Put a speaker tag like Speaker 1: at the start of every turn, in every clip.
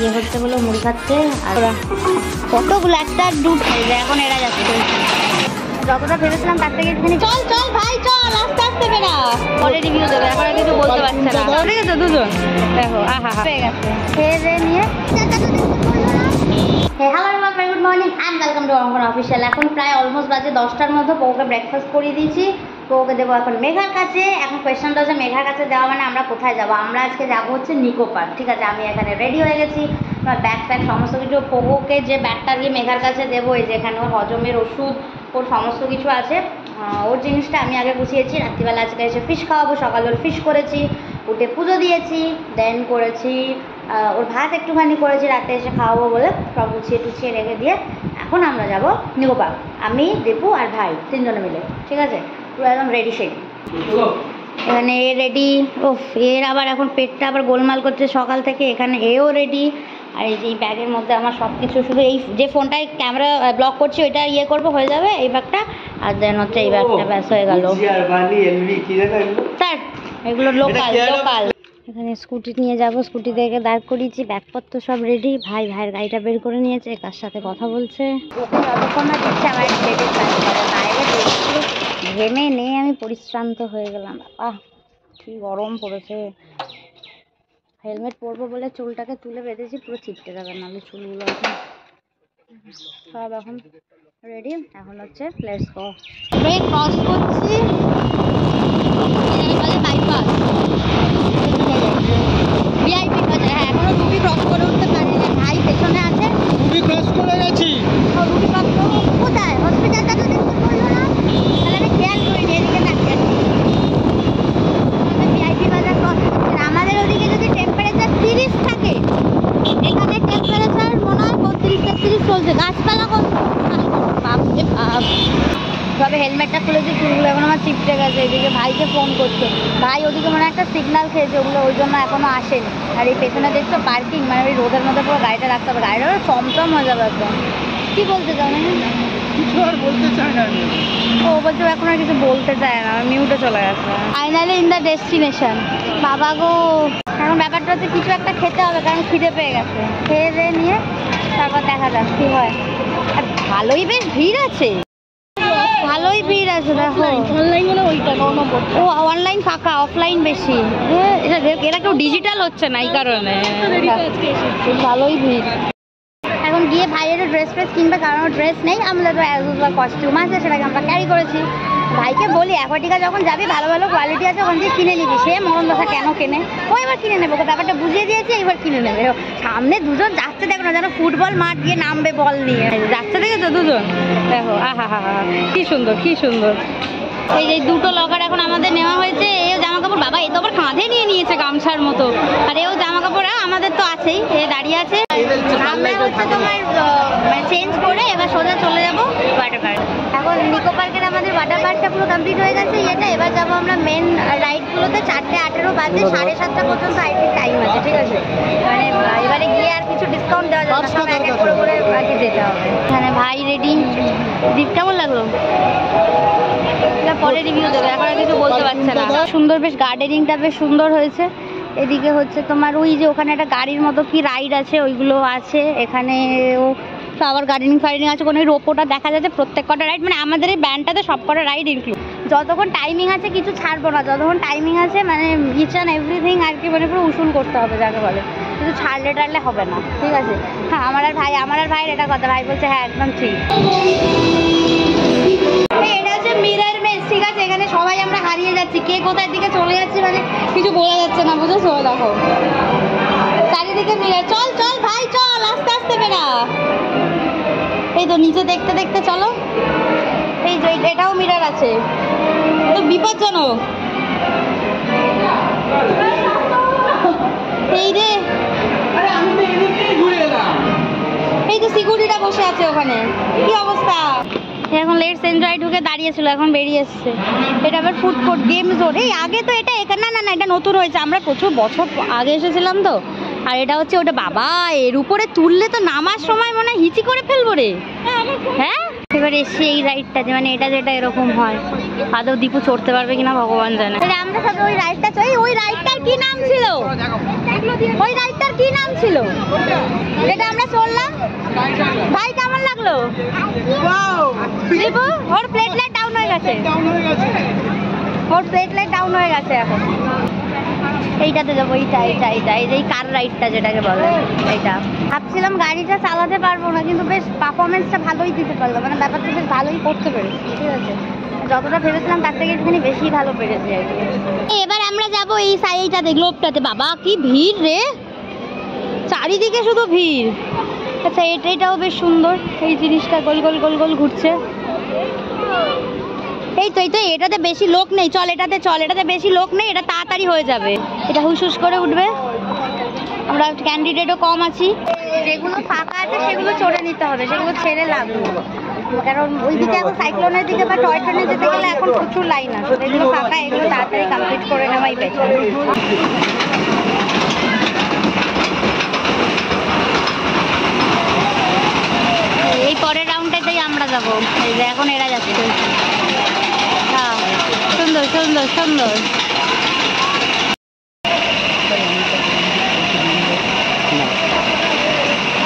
Speaker 1: ইয়ে হচ্ছে বলে মুড়ি খাচ্ছে। আর কতগুলো একটা দুধ খাইবে, এখন এরা যাচ্ছে। যতটা ভেবেছিলাম তার থেকে একটুখানি। চল চল ভাই চল, আস্তে আস্তে বেরা, পরে রিভিউ দেবে, এখন আর কিছু বলতে পারছে না। ঠিক আছে দুজন দেখো আহা হয়ে গেছে খেয়ে দিয়ে নিয়ে। Hello everyone, good morning and welcome to অঙ্কন অফিসিয়াল। এখন প্রায় অলমোস্ট বাজে 10টার মধ্যে। বউকে ব্রেকফাস্ট করিয়ে দিয়েছি, বউকে দেবো এখন মেঘার কাছে। এখন কোয়েশ্চনটা হচ্ছে মেঘার কাছে যাওয়া মানে আমরা কোথায় যাবো? আমরা আজকে যাবো হচ্ছে নিকো পার্ক। ঠিক আছে, আমি এখানে রেডি হয়ে গেছি, আমার ব্যাগ ফ্যাগ সমস্ত কিছু। পোগোকে যে ব্যাগটা দিয়ে মেঘার কাছে দেবো, এই যে এখানে ওর হজমের ওষুধ, ওর সমস্ত কিছু আছে, ওর জিনিসটা আমি আগে গুছিয়েছি। রাত্রিবেলা আজকে এসে ফিশ খাওয়াবো, সকালে ওর ফিশ করেছি, উঠে পুজো দিয়েছি, দেন করেছি ওর ভাত একটুখানি করেছি, রাতে এসে খাওয়াবো বলে সব গুছিয়ে টুছিয়ে রেখে দিয়ে এখন আমরা যাব নিকো পার্ক। আমি, দীপু আর ভাই তিনজনে মিলে। ঠিক আছে, পুরো একদম রেডি শেডি। এখানে এ রেডি, ওফ এর আবার এখন পেটটা আবার গোলমাল করছে সকাল থেকে। এখানে এও রেডি। আর এই যে এই ব্যাগের মধ্যে আমার সব কিছু, শুধু এই যে ফোনটায় ক্যামেরা ব্লক করছি ওইটা ইয়ে করবো, হয়ে যাবে এই ব্যাগটা। আর দেন হচ্ছে এই ব্যাগটা, ব্যাস হয়ে গেল স্যার। এগুলো লোকাল লোকাল। এখানে স্কুটি নিয়ে যাব, স্কুটি থেকে দাঁড় করিয়েছি, ব্যাগপত্র সব রেডি। ভাইয়ের গাড়িটা বের করে নিয়েছে, কার সাথে কথা বলছে। ওকে যতক্ষণ না দিচ্ছে আমার লেটের কাজ করে। বাইরে বেরিয়ে ঘেমে নেই আমি পরিশ্রান্ত হয়ে গেলাম। বাবা কি গরম পড়েছে। হেলমেট পরবো বলে চুলটাকে তুলে বেঁধেছি, পুরো ছিটকে যাবে নাহলে চুলগুলো। এখন সব এখন রেডি, এখন হচ্ছে লেটস গো। ক্রস করছি বাইপাস ভিআইপি। হ্যাঁ এখনো রুবি ক্রস করে উঠতে পারিনি, ভাই পেছনে আছে। রুবি ক্রস করে গেছি। রুবি ক্রস করবো কোথায়? হসপিটালটা তো দেখতে পারলো না, তাহলে আমি খেয়াল করিনি। এদিকে না ভিআইপি বাজার ক্রস করছে। আমাদের ওদিকে যদি টেম্পারেচার 30 থাকে, এখানে টেম্পারেচার মনে হয় 32-33 চলছে। গাছপালা কত, বাপরে বাপ। তবে হেলমেটটা খুলেছি, চুলগুলো এখন আমার চিপটে গেছে। এদিকে ভাইকে ফোন করছে, ভাই ওদিকে মনে একটা সিগন্যাল খেয়েছে, ওগুলো ওই জন্য এখনো আসেনি। আর এই পেছনে দেখছো পার্কিং, মানে ওই রোডের মধ্যে পুরো গাড়িটা রাখতে হবে। গাড়িটা চমচম হয়ে যাবে একদম। কি বলতে চাও না? কিছু আর বলতে চায় না। ও বলছে এখন আর কিছু বলতে চায় না, মিউটে চলে গেছে। Finally in the destination. বাবা গো, এখন ব্যাপারটা হচ্ছে কিছু একটা খেতে হবে, কারণ খিদে পেয়ে গেছে। খেয়ে দিয়ে নিয়ে তারপর দেখা যাক কি হয়। আর ভালোই বেশ ভিড় আছে, ভালোই ভিড় আছে। দেখো অনলাইন হলে ওইটা 9 নম্বর, ও অনলাইন ফাঁকা, অফলাইন বেশি। এরা কেউ ডিজিটাল হচ্ছে না, এই কারণে ভালোই ভিড়। এখন গিয়ে ভাইয়েরও ড্রেস ফ্রেস কিনবে, কারণ ড্রেস নেই। আমাদের তো কস্টিউম আছে, সেটাকে আমরা ক্যারি করেছি। ভাইকে বলি অ্যাকোয়াটিকা যখন যাবি ভালো ভালো কোয়ালিটি আছে ওখান থেকে কিনে নিবি। সে মরণ দশা কেন কেনে, ও এবার কিনে নেবে। ওকে ব্যাপারটা বুঝিয়ে দিয়েছে, এবার কিনে নেবে। সামনে দুজন যাচ্ছে, দেখো না যেন ফুটবল মাঠ দিয়ে নামবে বল নিয়ে যাচ্ছে, দেখেছো দুজন? দেখো আহা হা হা, কি সুন্দর কি সুন্দর। এই যে দুটো লকার এখন আমাদের নেওয়া হয়েছে। এও জামা কাপড়, বাবা এ তো আবার কাঁধে নিয়ে নিয়েছে গামছার মতো। আর এও জামা কাপড় আমাদের তো আছেই, এ দাঁড়িয়ে আছে। আমরা হচ্ছে তোমার চেঞ্জ করে এবার সোজা চলে যাবো ওয়াটার পার্ক। এখন নিকো পার্কের আমাদের ওয়াটার পার্কটা পুরো কমপ্লিট হয়ে গেছে। এটা এবার যাবো আমরা মেন রাইডগুলোতে। 4:18 বাজে, 7:30 পর্যন্ত আইটির টাইম আছে। ঠিক আছে, মানে এবারে গিয়ে আর কিছু ডিসকাউন্ট দেওয়া যাবে না, সব এক এক করে আর কি যেতে হবে। এখানে ভাই রেডি। দীপ কেমন লাগলো? পরে রিভিউ দেবে, এখন আর কিছু বলতে পারছে না। সুন্দর, বেশ গার্ডেনিংটা বেশ সুন্দর হয়েছে। এদিকে হচ্ছে তোমার ওই যে ওখানে একটা গাড়ির মতো কি রাইড আছে, ওইগুলো আছে। এখানেও আবার গার্ডেনিং ফার্ডেনিং আছে। কোনো রোপোটা দেখা যাচ্ছে, প্রত্যেক কটা রাইড, মানে আমাদের এই ব্যান্ডটাতে সব কটা রাইড ইনক্লুড। যতক্ষণ টাইমিং আছে কিছু ছাড়বো না, যতক্ষণ টাইমিং আছে মানে ইচ অ্যান্ড এভরিথিং আর কি, মানে পুরো উসুল করতে হবে যাকে বলে। কিন্তু ছাড়লে টাড়লে হবে না। ঠিক আছে, হ্যাঁ আমার আর ভাইয়ের এটা কথা। ভাই বলছে হ্যাঁ একদম ঠিক। এটা হচ্ছে মিরর মেজ। ঠিক আছে, এখানে সবাই আমরা হারিয়ে যাচ্ছি, কে কোথায় দিকে চলে যাচ্ছি মানে কিছু বোঝা যাচ্ছে না, বুঝেছো? দেখো চারিদিকে মিরর। চল চল ভাই চল, আস্তে আস্তে বেরা। এই তো নিচে দেখতে দেখতে চলো। এই যে এটাও মিরর আছে, তো বিপজ্জনক। এই রে, এই তো সিকিউরিটিটা বসে আছে ওখানে, কি অবস্থা। এখন লেটস এনজয় ঢুকে দাঁড়িয়েছিল, এখন বেরিয়ে এসছে। এটা আবার ফুড কোর্ট, গেম জোন। এই আগে তো এটা এখানে, না না এটা নতুন হয়েছে, আমরা প্রচুর বছর আগে এসেছিলাম তো। আর এটা হচ্ছে ওটা, বাবা এর উপরে তুললে তো নামার সময় মনে হয় হিচি করে ফেলবো রে। হ্যাঁ এবার এসে এই রাইডটাতে, মানে এটা যেটা এরকম হয়, আদৌ দীপু চড়তে পারবে কিনা ভগবান জানে। আমরা সব ওই রাইডটা চড়ি। ওই রাইডটার কি নাম ছিল? ওই রাইডটার কি নাম ছিল এটা আমরা চড়লাম? ভাই কেমন লাগলো? দীপু ওর প্লেটলেট ডাউন হয়ে গেছে, ওর প্লেটলেট ডাউন হয়ে গেছে এখন। এইটাতে যাবো, এইটা এইটা এইটা এই যে কার রাইডটা যেটাকে বলে এইটা। ভাবছিলাম গাড়িটা চালাতে পারবো না, কিন্তু বেশ পারফরমেন্সটা ভালোই দিতে পারলো, মানে ব্যাপারটা বেশ ভালোই করতে পেরেছি। ঠিক আছে, যতটা ভেবেছিলাম তার থেকে একটুখানি বেশি ভালো পেরেছি আর কি। এবার আমরা যাবো এই সাইডটাতে, গ্লোবটাতে। বাবা কি ভিড় রে, চারিদিকে শুধু ভিড়। আচ্ছা এটাও বেশ সুন্দর, এই জিনিসটা গোল গোল গোল গোল ঘুরছে। এই তো এটাতে বেশি লোক নেই, চল এটাতে চল, এটাতে বেশি লোক নেই, এটা তাড়াতাড়ি হয়ে যাবে, এটা হুস হুস করে উঠবে। আমরা ক্যান্ডিডেটও কম আছি, যেগুলো ফাঁকা আছে সেগুলো চড়ে নিতে হবে, সেগুলো ছেড়ে লাভ নেই, কারণ ওই দিকে এখন সাইক্লোনের দিকে বা টয় ট্রেনে যেতে গেলে এখন প্রচুর লাইন আছে। এগুলো ফাঁকা, এগুলো তাড়াতাড়ি কমপ্লিট করে নেওয়াই বেটার। এই পরের রাউন্ডটাতেই আমরা যাবো, এই যে এখন এরা যাচ্ছে। হ্যাঁ সুন্দর সুন্দর সুন্দর।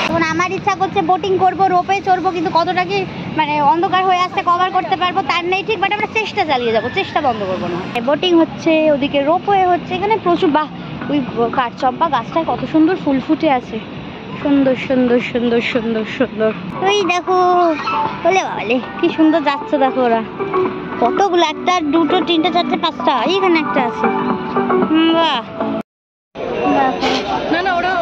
Speaker 1: এখন আমার ইচ্ছা করছে বোটিং করবো, রোপে চড়বো, কিন্তু কতটা কি মানে অন্ধকার হয়ে আসতে কভার করতে পারবো তার নেই ঠিক, বাট আমরা চেষ্টা চালিয়ে যাবো, চেষ্টা বন্ধ করবো না। বোটিং হচ্ছে, ওদিকে রোপওয়ে হচ্ছে, এখানে প্রচুর। বাহ, ওই কাঠচম্পা গাছটায় কত সুন্দর ফুল ফুটে আছে, সুন্দর সুন্দর সুন্দর সুন্দর সুন্দর। ওই দেখো, বলে বাবালে কি সুন্দর যাচ্ছে, দেখো ওরা কতগুলো, একটা দুটো তিনটে চারটে পাঁচটা, এইখানে একটা আছে। বাহ,
Speaker 2: না না ওরা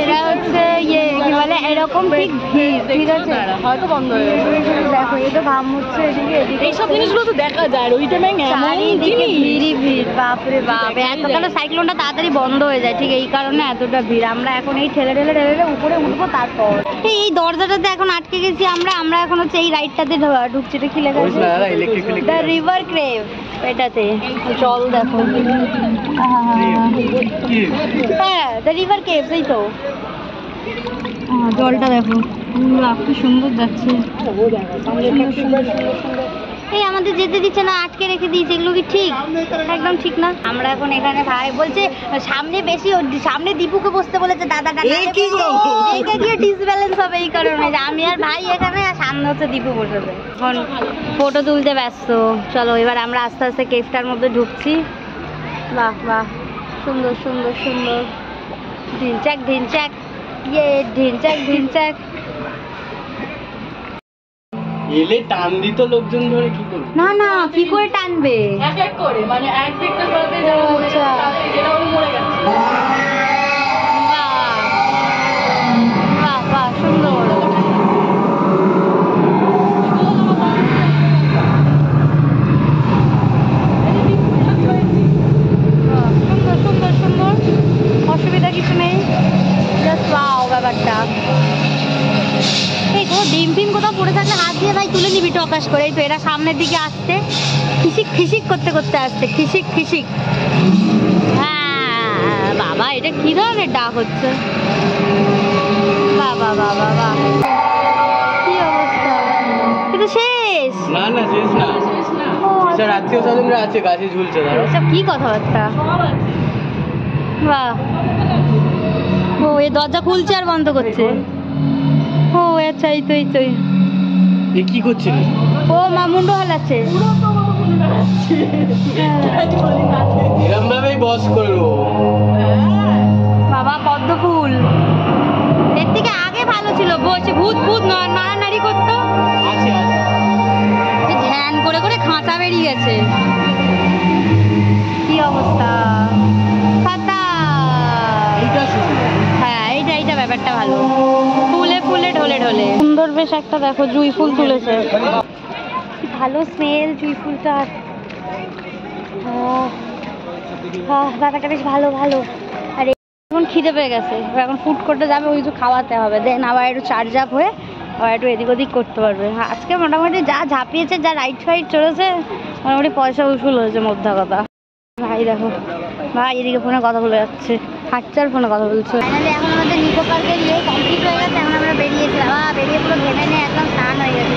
Speaker 1: এরা হচ্ছে ইয়ে কি বলে এরকম ঠিক ভিড়, ঠিক আছে
Speaker 2: হয়তো বন্ধ হয়ে গেছে।
Speaker 1: দেখো এই তো ঘাম হচ্ছে এদিকে এদিকে,
Speaker 2: এইসব জিনিসগুলো তো দেখা যায় ওই টাইমে,
Speaker 1: চারিদিকে ভিড়ই ভিড়। বাপরে বাপ, এতক্ষণ সাইক্লোনটা তাড়াতাড়ি বন্ধ হয়ে যায়, ঠিক এই কারণে এতটা ভিড়। আমরা এখন এই ঠেলে ঠেলে ঠেলে ঠেলে উপরে উঠবো, তারপর এই দরজাটাতে এখন আটকে গেছি আমরা এখন হচ্ছে এই রাইডটাতে ঢুকছি। এটা কি লেখা আছে? দ্য রিভার ক্রেভ, এটাতে জল দেখো। হ্যাঁ দ্য রিভার কেভস, এই তো জলটা দেখো কি সুন্দর যাচ্ছে। এই আমাদের যেতে দিচ্ছে না, আটকে রেখে দিয়েছে, এগুলো কি ঠিক? একদম ঠিক না। আমরা এখন এখানে ভাই বলছে সামনে বেশি, সামনে দীপুকে বসতে বলেছে দাদাটা, রেখে গিয়ে ডিসব্যালেন্স হবে, এই কারণে আমি আর ভাই এখানে, আর সামনে হচ্ছে দীপু বসেছে। এখন ফটো তুলতে ব্যস্ত। চলো এবার আমরা আস্তে আস্তে কেভটার মধ্যে ঢুকছি। বাহ বাহ, সুন্দর সুন্দর সুন্দর, ঢিনচাক ঢিনচাক, ইয়ে ঢিনচাক ঢিনচাক।
Speaker 2: এলে টান দিত লোকজন ধরে, কি করবে?
Speaker 1: না না, কি করে টানবে?
Speaker 2: এক এক করে, মানে এক দিকটা করবে, যারা যেটা ওই মরে গেছে।
Speaker 1: বাহ বাহ, সুন্দর। সুন্দর সুন্দর সুন্দর, অসুবিধা কিছু নেই, জাস্ট ওয়াও ব্যাপারটা। এই কোনো ডিম ফিম কোথাও পড়ে থাকলে হাত দিয়ে ভাই তুলে নিবি টকাশ করে। এই তো এরা সামনের দিকে আসছে, খিসিক খিসিক করতে করতে আসছে, খিসিক খিসিক। হ্যাঁ বাবা, এটা কি ধরনের ডাক হচ্ছে? বাবা বাবা বাবা, কি অবস্থা! এটা শেষ?
Speaker 2: না না শেষ না, স্যার আত্মীয় স্বজনরা আছে, গাছে ঝুলছে।
Speaker 1: এসব কি কথাবার্তা? বাহ, ও এই দরজা খুলছে আর বন্ধ করছে। ও আচ্ছা, এই তো এই তো
Speaker 2: এ কি করছিল?
Speaker 1: ও মা মুন্ডু হালাচ্ছে,
Speaker 2: এরম ভাবেই বস করবো।
Speaker 1: বাবা পদ্ম ফুল, এর থেকে আগে ভালো ছিল, বসে ভূত ভূত নাড়ানাড়ি করতো,
Speaker 2: আছে আছে,
Speaker 1: ধ্যান করে করে খাঁচা বেরিয়ে গেছে। কি অবস্থা! হ্যাঁ এইটা ব্যাপারটা ভালো, ফুলে ফুলে ঢলে ঢলে সুন্দর। বেশ একটা দেখো জুঁই ফুল তুলেছে, কি ভালো স্মেল জুঁই ফুলটার। ব্যাপারটা বেশ ভালো ভালো। আর এখন খিদে পেয়ে গেছে, এখন ফুড করতে যাবে, ওই কিছু খাওয়াতে হবে, দেন আবার একটু চার্জ আপ হয়ে আবার একটু এদিক ওদিক করতে পারবে। আজকে মোটামুটি যা ঝাঁপিয়েছে, যা রাইড ফাইড চলেছে, মোটামুটি পয়সা উসুল হয়েছে মোদ্দা কথা। ভাই দেখো, ভাই এদিকে ফোনে কথা বলে যাচ্ছে, হাঁটচার ফোনে কথা বলছে। ফাইনালি এখন আমাদের নিকো পার্কের ইয়ে কমপ্লিট হয়ে গেছে, এখন আমরা বেরিয়েছিলাম, বেরিয়ে পুরো ঘেমে নিয়ে একদম স্নান হয়ে গেছে।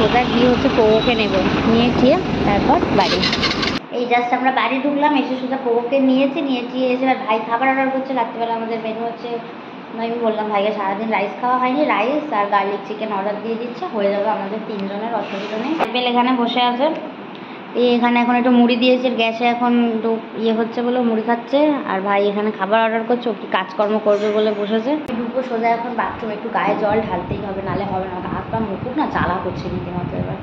Speaker 1: সোজা গিয়ে হচ্ছে পোগোকে নেব, নিয়ে গিয়ে তারপর বাড়ি। এই জাস্ট আমরা বাড়ি ঢুকলাম, এসে সোজা পোগোকে নিয়ে টিয়ে এসে এবার ভাই খাবার অর্ডার করছে। রাত্রিবেলা আমাদের মেনু হচ্ছে, আমি বললাম ভাইকে সারাদিন রাইস খাওয়া হয়নি, রাইস আর গার্লিক চিকেন অর্ডার দিয়ে দিচ্ছে, হয়ে যাবে আমাদের 3 জনের, অসুবিধা নেই। বেল এখানে বসে আছে, এখানে এখন একটু মুড়ি দিয়েছে, গ্যাসে এখন একটু ইয়ে হচ্ছে বলে মুড়ি খাচ্ছে। আর ভাই এখানে খাবার অর্ডার করছে, ও কি কাজকর্ম করবে বলে বসেছে। ঢুকবো সোজা এখন বাথরুম, একটু গায়ে জল ঢালতেই হবে, নালে হবে না, হাত পা মুখুক না জ্বালা করছে রীতিমতো এবার।